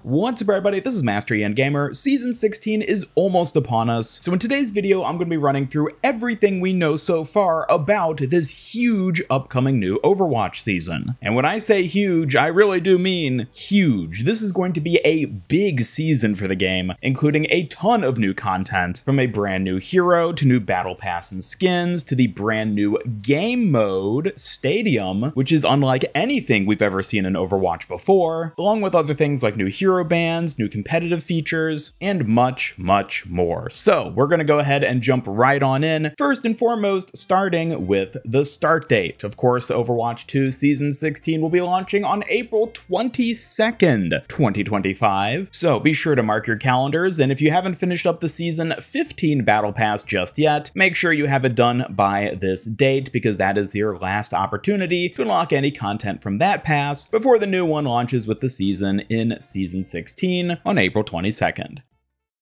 What's up everybody, this is Master Ian Gamer. Season 16 is almost upon us, so in today's video I'm going to be running through everything we know so far about this huge upcoming new Overwatch season. And when I say huge, I really do mean huge. This is going to be a big season for the game, including a ton of new content, from a brand new hero to new battle pass and skins to the brand new game mode, Stadium, which is unlike anything we've ever seen in Overwatch before, along with other things like new hero bands, new competitive features, and much more. So we're going to go ahead and jump right on in. First and foremost, starting with the start date. Of course, Overwatch 2 Season 16 will be launching on April 22nd, 2025. So be sure to mark your calendars, and if you haven't finished up the Season 15 Battle Pass just yet, make sure you have it done by this date, because that is your last opportunity to unlock any content from that pass before the new one launches with the season in Season 16 on April 22nd.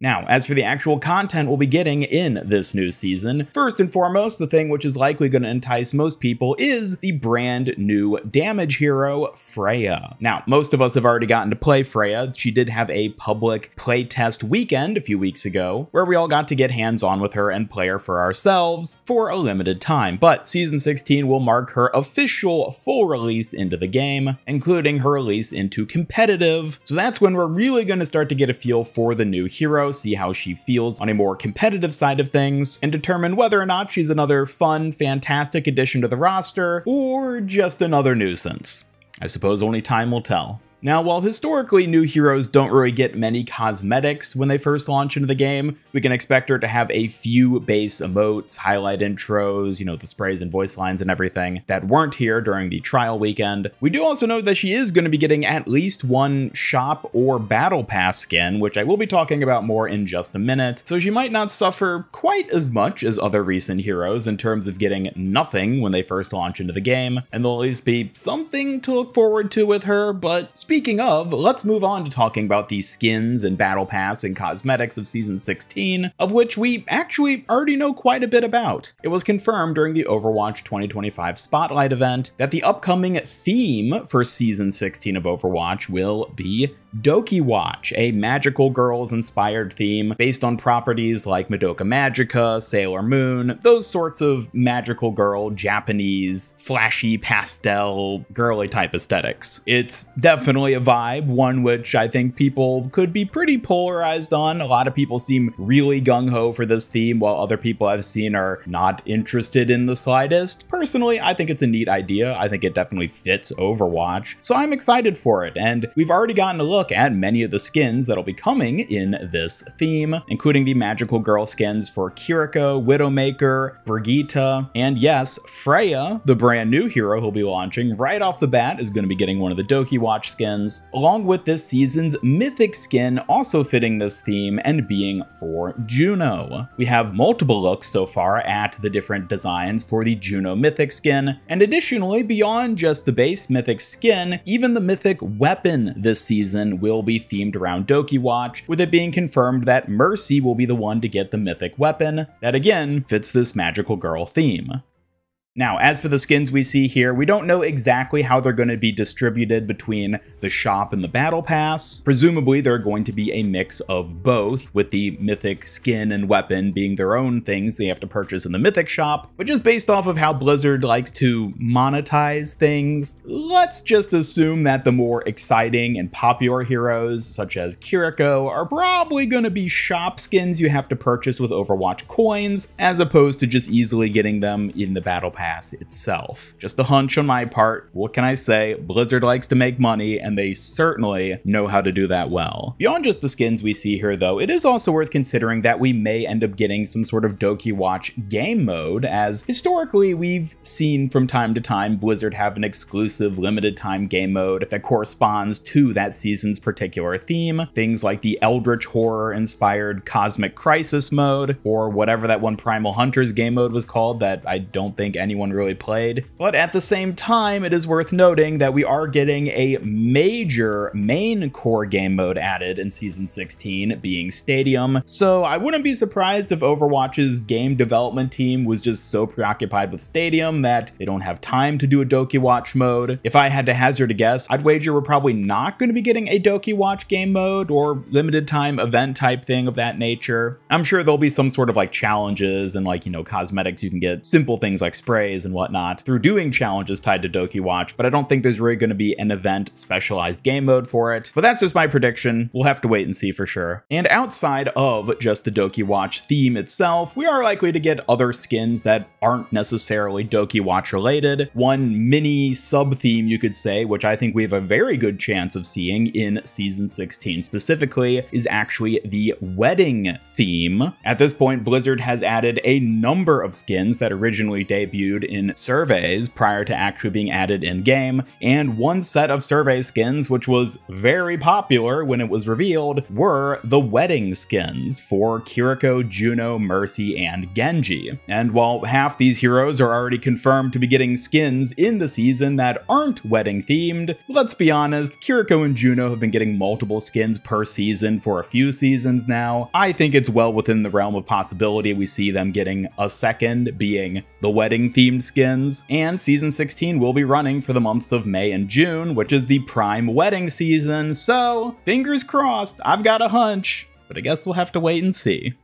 Now, as for the actual content we'll be getting in this new season, first and foremost, the thing which is likely going to entice most people is the brand new damage hero, Freja. Now, most of us have already gotten to play Freja. She did have a public playtest weekend a few weeks ago, where we all got to get hands-on with her and play her for ourselves for a limited time. But Season 16 will mark her official full release into the game, including her release into competitive. So that's when we're really going to start to get a feel for the new hero, see how she feels on a more competitive side of things, and determine whether or not she's another fun, fantastic addition to the roster, or just another nuisance. I suppose only time will tell. Now, while historically new heroes don't really get many cosmetics when they first launch into the game, we can expect her to have a few base emotes, highlight intros, the sprays and voice lines and everything that weren't here during the trial weekend. We do also know that she is going to be getting at least one shop or battle pass skin, which I will be talking about more in just a minute, so she might not suffer quite as much as other recent heroes in terms of getting nothing when they first launch into the game, and there'll at least be something to look forward to with her. But speaking of, let's move on to talking about the skins and battle pass and cosmetics of Season 16, of which we actually already know quite a bit about. It was confirmed during the Overwatch 2025 Spotlight event that the upcoming theme for Season 16 of Overwatch will be Dokiwatch, a magical girls inspired theme based on properties like Madoka Magica, Sailor Moon, those sorts of magical girl, Japanese, flashy, pastel, girly type aesthetics. It's definitely a vibe, one which I think people could be pretty polarized on. A lot of people seem really gung-ho for this theme, while other people I've seen are not interested in the slightest. Personally, I think it's a neat idea. I think it definitely fits Overwatch, so I'm excited for it, and we've already gotten a look at many of the skins that'll be coming in this theme, including the magical girl skins for Kiriko, Widowmaker, Brigitte, and yes, Freja, the brand new hero who'll be launching right off the bat, is going to be getting one of the Dokiwatch skins, along with this season's mythic skin also fitting this theme and being for Juno. We have multiple looks so far at the different designs for the Juno mythic skin, and additionally, beyond just the base mythic skin, even the mythic weapon this season will be themed around Dokiwatch, with it being confirmed that Mercy will be the one to get the mythic weapon that again fits this magical girl theme. Now, as for the skins we see here, we don't know exactly how they're going to be distributed between the shop and the battle pass. Presumably, they're going to be a mix of both, with the mythic skin and weapon being their own things they have to purchase in the mythic shop. But just based off of how Blizzard likes to monetize things, let's just assume that the more exciting and popular heroes, such as Kiriko, are probably going to be shop skins you have to purchase with Overwatch coins, as opposed to just easily getting them in the battle pass itself. Just a hunch on my part. What can I say? Blizzard likes to make money, and they certainly know how to do that well. Beyond just the skins we see here, though, it is also worth considering that we may end up getting some sort of Dokiwatch game mode, as historically we've seen from time to time Blizzard have an exclusive limited time game mode that corresponds to that season's particular theme. Things like the Eldritch Horror inspired Cosmic Crisis mode, or whatever that one Primal Hunters game mode was called that I don't think anyone anyone really played. But at the same time, it is worth noting that we are getting a major main core game mode added in Season 16, being Stadium. So I wouldn't be surprised if Overwatch's game development team was just so preoccupied with Stadium that they don't have time to do a Dokiwatch mode. If I had to hazard a guess, I'd wager we're probably not going to be getting a Dokiwatch game mode or limited time event type thing of that nature. I'm sure there'll be some sort of like challenges and like, you know, cosmetics you can get, simple things like sprays and whatnot through doing challenges tied to Dokiwatch, but I don't think there's really going to be an event specialized game mode for it. But that's just my prediction. We'll have to wait and see for sure. And outside of just the Dokiwatch theme itself, we are likely to get other skins that aren't necessarily Dokiwatch related. One mini sub-theme, you could say, which I think we have a very good chance of seeing in Season 16 specifically, is actually the wedding theme. At this point, Blizzard has added a number of skins that originally debuted in surveys prior to actually being added in-game, and one set of survey skins, which was very popular when it was revealed, were the wedding skins for Kiriko, Juno, Mercy, and Genji. And while half these heroes are already confirmed to be getting skins in the season that aren't wedding themed, let's be honest, Kiriko and Juno have been getting multiple skins per season for a few seasons now. I think it's well within the realm of possibility we see them getting a second, being the wedding themed skins. And Season 16 will be running for the months of May and June, which is the prime wedding season, so fingers crossed. I've got a hunch, but I guess we'll have to wait and see.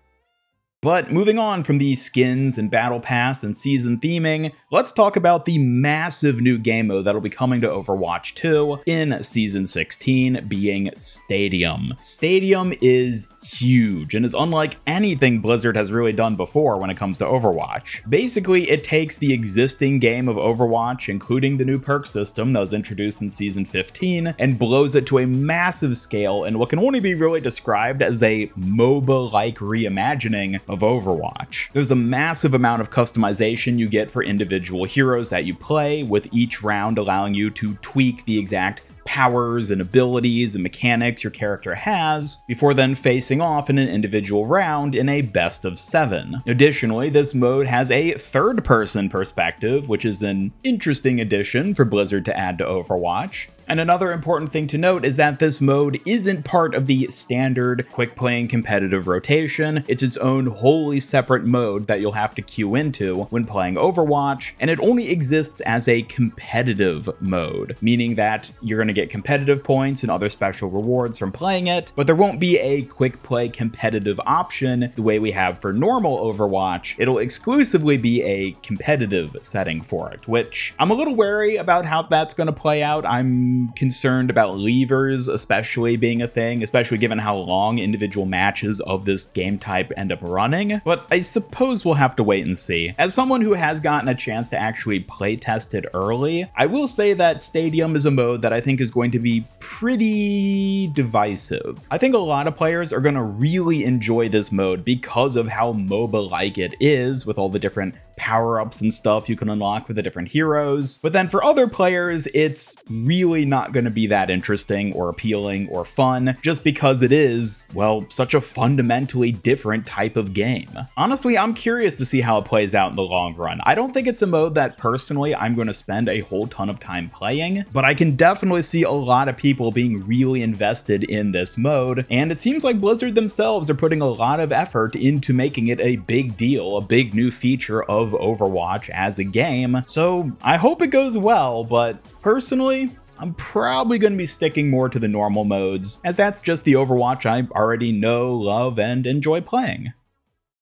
But moving on from the skins and battle pass and season theming, let's talk about the massive new game mode that'll be coming to Overwatch 2 in Season 16, being Stadium. Stadium is huge and is unlike anything Blizzard has really done before when it comes to Overwatch. Basically, it takes the existing game of Overwatch, including the new perk system that was introduced in Season 15, and blows it to a massive scale in what can only be really described as a MOBA-like reimagining of Overwatch. There's a massive amount of customization you get for individual heroes that you play, with each round allowing you to tweak the exact powers and abilities and mechanics your character has, before then facing off in an individual round in a best of 7. Additionally, this mode has a third-person perspective, which is an interesting addition for Blizzard to add to Overwatch. And another important thing to note is that this mode isn't part of the standard quick-playing competitive rotation. It's its own wholly separate mode that you'll have to queue into when playing Overwatch, and it only exists as a competitive mode, meaning that you're going to get competitive points and other special rewards from playing it, but there won't be a quick-play competitive option the way we have for normal Overwatch. It'll exclusively be a competitive setting for it, which I'm a little wary about how that's going to play out. I'm concerned about levers especially being a thing, especially given how long individual matches of this game type end up running, but I suppose we'll have to wait and see. As someone who has gotten a chance to actually play test it early, I will say that Stadium is a mode that I think is going to be pretty divisive. I think a lot of players are going to really enjoy this mode because of how MOBA-like it is, with all the different power-ups and stuff you can unlock with the different heroes. But then for other players, it's really not going to be that interesting or appealing or fun, just because it is, well, such a fundamentally different type of game. Honestly, I'm curious to see how it plays out in the long run. I don't think it's a mode that personally I'm going to spend a whole ton of time playing, but I can definitely see a lot of people being really invested in this mode, and it seems like Blizzard themselves are putting a lot of effort into making it a big deal, a big new feature of Overwatch as a game. So I hope it goes well, but personally, I'm probably going to be sticking more to the normal modes, as that's just the Overwatch I already know, love, and enjoy playing.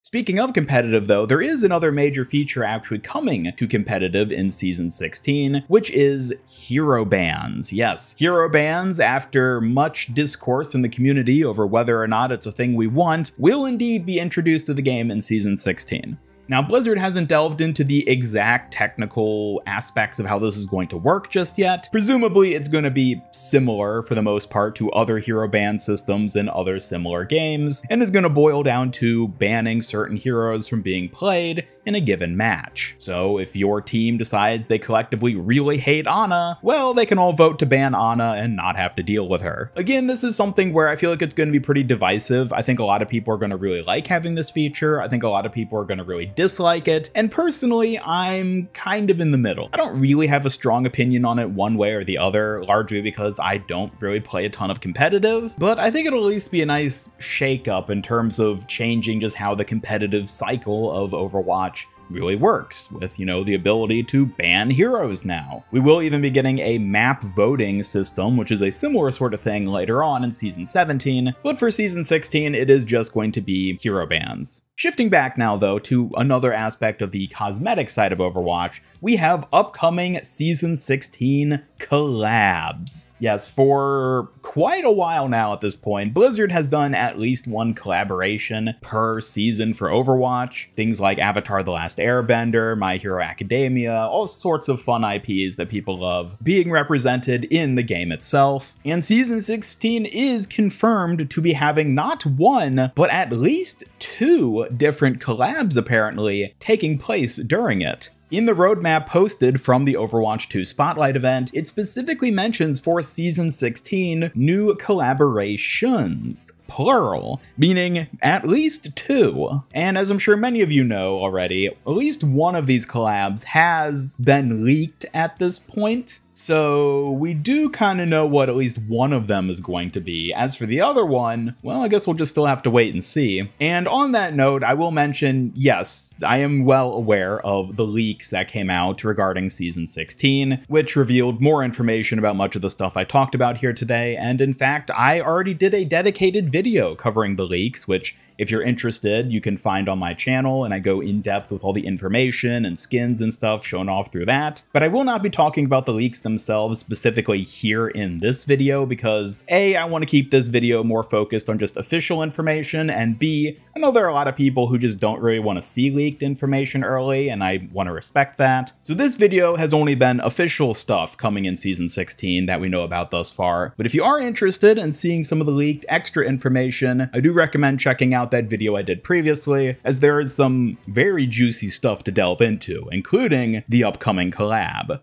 Speaking of competitive though, there is another major feature actually coming to competitive in Season 16, which is hero bans. Yes, hero bans, after much discourse in the community over whether or not it's a thing we want, will indeed be introduced to the game in Season 16. Now, Blizzard hasn't delved into the exact technical aspects of how this is going to work just yet. Presumably, it's going to be similar for the most part to other hero ban systems in other similar games, and is going to boil down to banning certain heroes from being played in a given match. So if your team decides they collectively really hate Ana, well, they can all vote to ban Ana and not have to deal with her. Again, this is something where I feel like it's going to be pretty divisive. I think a lot of people are going to really like having this feature. I think a lot of people are going to really dislike it. And personally, I'm kind of in the middle. I don't really have a strong opinion on it one way or the other, largely because I don't really play a ton of competitive, but I think it'll at least be a nice shake-up in terms of changing just how the competitive cycle of Overwatch really works with, the ability to ban heroes now. We will even be getting a map voting system, which is a similar sort of thing later on in Season 17, but for Season 16, it is just going to be hero bans. Shifting back now, though, to another aspect of the cosmetic side of Overwatch, we have upcoming Season 16 collabs. Yes, for quite a while now at this point, Blizzard has done at least one collaboration per season for Overwatch. Things like Avatar: The Last Airbender, My Hero Academia, all sorts of fun IPs that people love being represented in the game itself. And Season 16 is confirmed to be having not one, but at least two different collabs apparently taking place during it. In the roadmap posted from the Overwatch 2 Spotlight event, it specifically mentions for Season 16 new collaborations, plural, meaning at least two. And as I'm sure many of you know already, at least one of these collabs has been leaked at this point. So we do kind of know what at least one of them is going to be. As for the other one, well, I guess we'll just still have to wait and see. And on that note, I will mention, yes, I am well aware of the leaks that came out regarding Season 16, which revealed more information about much of the stuff I talked about here today. And in fact, I already did a dedicated video covering the leaks, which if you're interested, you can find on my channel, and I go in depth with all the information and skins and stuff shown off through that. But I will not be talking about the leaks themselves specifically here in this video because A, I want to keep this video more focused on just official information, and B, I know there are a lot of people who just don't really want to see leaked information early, and I want to respect that. So this video has only been official stuff coming in Season 16 that we know about thus far. But if you are interested in seeing some of the leaked extra information, I do recommend checking out that video I did previously, as there is some very juicy stuff to delve into, including the upcoming collab.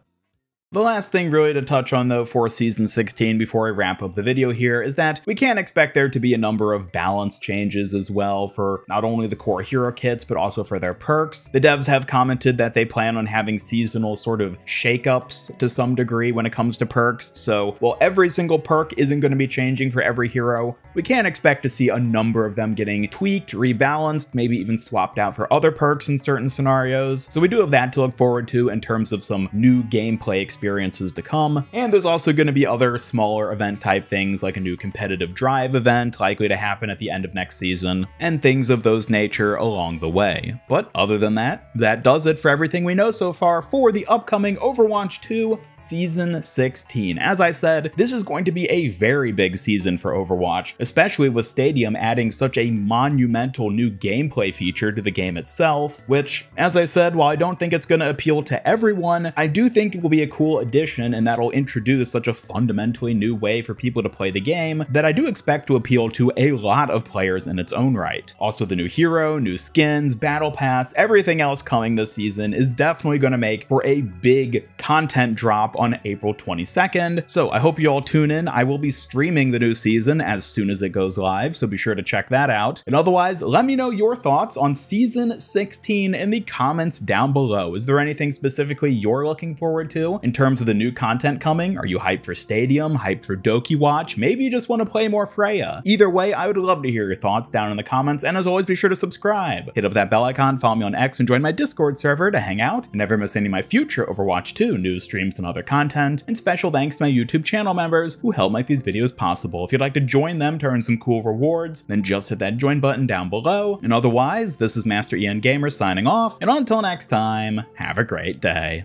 The last thing really to touch on though for Season 16 before I wrap up the video here is that we can expect there to be a number of balance changes as well for not only the core hero kits but also for their perks. The devs have commented that they plan on having seasonal sort of shakeups to some degree when it comes to perks, so while every single perk isn't going to be changing for every hero, we can expect to see a number of them getting tweaked, rebalanced, maybe even swapped out for other perks in certain scenarios. So we do have that to look forward to in terms of some new gameplay experiences to come. And there's also going to be other smaller event type things like a new competitive drive event likely to happen at the end of next season, and things of those nature along the way. But other than that, that does it for everything we know so far for the upcoming Overwatch 2 Season 16. As I said, this is going to be a very big season for Overwatch, especially with Stadium adding such a monumental new gameplay feature to the game itself, which, as I said, while I don't think it's going to appeal to everyone, I do think it will be a cool addition and that'll introduce such a fundamentally new way for people to play the game that I do expect to appeal to a lot of players in its own right. Also, the new hero, new skins, battle pass, everything else coming this season is definitely going to make for a big content drop on April 22nd, so I hope you all tune in. I will be streaming the new season as soon as it goes live, so be sure to check that out. And otherwise, let me know your thoughts on Season 16 in the comments down below. Is there anything specifically you're looking forward to in terms of the new content coming? Are you hyped for Stadium, hyped for Dokiwatch? Maybe you just want to play more Freya. Either way, I would love to hear your thoughts down in the comments, and as always, be sure to subscribe. Hit up that bell icon, follow me on X, and join my Discord server to hang out and never miss any of my future Overwatch 2 news, streams, and other content. And special thanks to my YouTube channel members who help make these videos possible. If you'd like to join them to earn some cool rewards, then just hit that join button down below. And otherwise, this is Master Ian Gamer signing off, and until next time, have a great day.